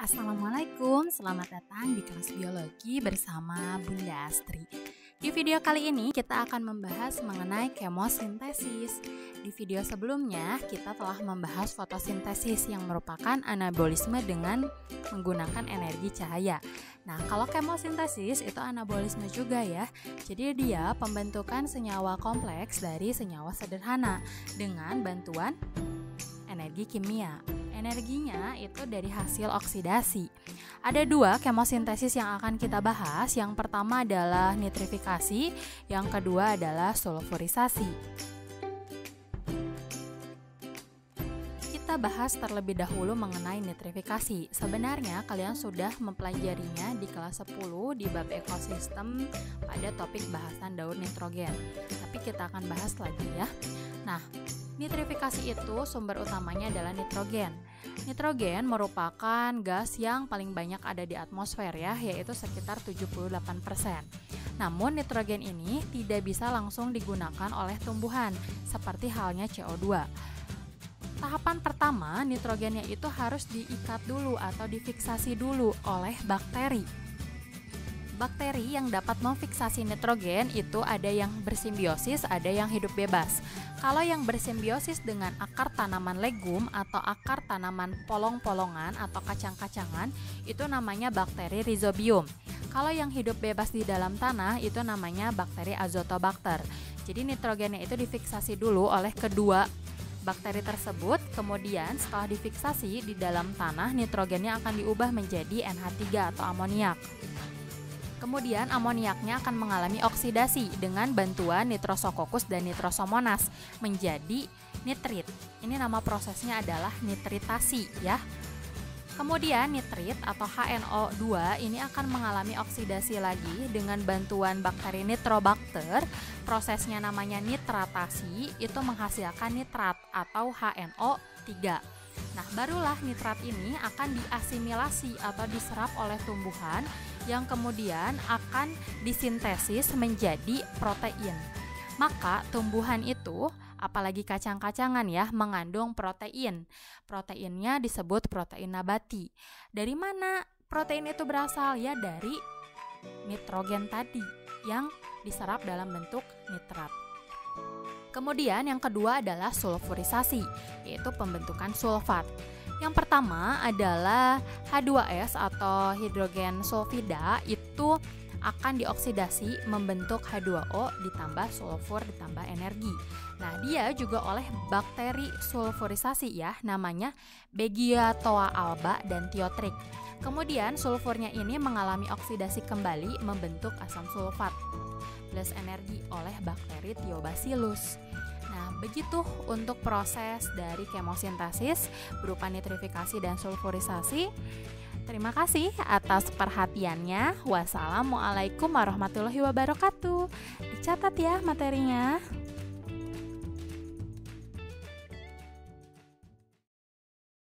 Assalamualaikum, selamat datang di kelas biologi bersama Bunda Astri. Di video kali ini kita akan membahas mengenai kemosintesis. Di video sebelumnya kita telah membahas fotosintesis yang merupakan anabolisme dengan menggunakan energi cahaya. Nah, kalau kemosintesis itu anabolisme juga ya. Jadi dia pembentukan senyawa kompleks dari senyawa sederhana dengan bantuan energi kimia. Energinya itu dari hasil oksidasi. Ada dua kemosintesis yang akan kita bahas. Yang pertama adalah nitrifikasi, yang kedua adalah sulfurisasi. Kita bahas terlebih dahulu mengenai nitrifikasi. Sebenarnya kalian sudah mempelajarinya di kelas 10 di bab ekosistem pada topik bahasan daur nitrogen. Tapi kita akan bahas lagi ya. Nah, nitrifikasi itu sumber utamanya adalah nitrogen. Nitrogen merupakan gas yang paling banyak ada di atmosfer ya, yaitu sekitar 78%. Namun nitrogen ini tidak bisa langsung digunakan oleh tumbuhan, seperti halnya CO2. Tahapan pertama, nitrogennya itu harus diikat dulu atau difiksasi dulu oleh bakteri. Bakteri yang dapat memfiksasi nitrogen itu ada yang bersimbiosis, ada yang hidup bebas. Kalau yang bersimbiosis dengan akar tanaman legum atau akar tanaman polong-polongan atau kacang-kacangan, itu namanya bakteri rhizobium. Kalau yang hidup bebas di dalam tanah, itu namanya bakteri azotobakter. Jadi nitrogennya itu difiksasi dulu oleh kedua bakteri tersebut, kemudian setelah difiksasi di dalam tanah, nitrogennya akan diubah menjadi NH3 atau amoniak. Kemudian amoniaknya akan mengalami oksidasi dengan bantuan nitrosococcus dan nitrosomonas menjadi nitrit. Ini nama prosesnya adalah nitritasi ya. Kemudian nitrit atau HNO2 ini akan mengalami oksidasi lagi dengan bantuan bakteri Nitrobacter. Prosesnya namanya nitratasi, itu menghasilkan nitrat atau HNO3. Nah, barulah nitrat ini akan diasimilasi atau diserap oleh tumbuhan yang kemudian akan disintesis menjadi protein. Maka tumbuhan itu, apalagi kacang-kacangan ya, mengandung protein. Proteinnya disebut protein nabati. Dari mana protein itu berasal? Ya dari nitrogen tadi yang diserap dalam bentuk nitrat. Kemudian yang kedua adalah sulfurisasi, yaitu pembentukan sulfat. Yang pertama adalah H2S atau hidrogen sulfida, itu akan dioksidasi membentuk H2O ditambah sulfur ditambah energi. Nah, dia juga oleh bakteri sulfurisasi ya, namanya Beggiatoa alba dan Thiotrych. Kemudian sulfurnya ini mengalami oksidasi kembali membentuk asam sulfat plus energi oleh bakteri Thiobacillus. Nah, begitu untuk proses dari kemosintesis berupa nitrifikasi dan sulfurisasi. Terima kasih atas perhatiannya. Wassalamualaikum warahmatullahi wabarakatuh. Dicatat ya materinya.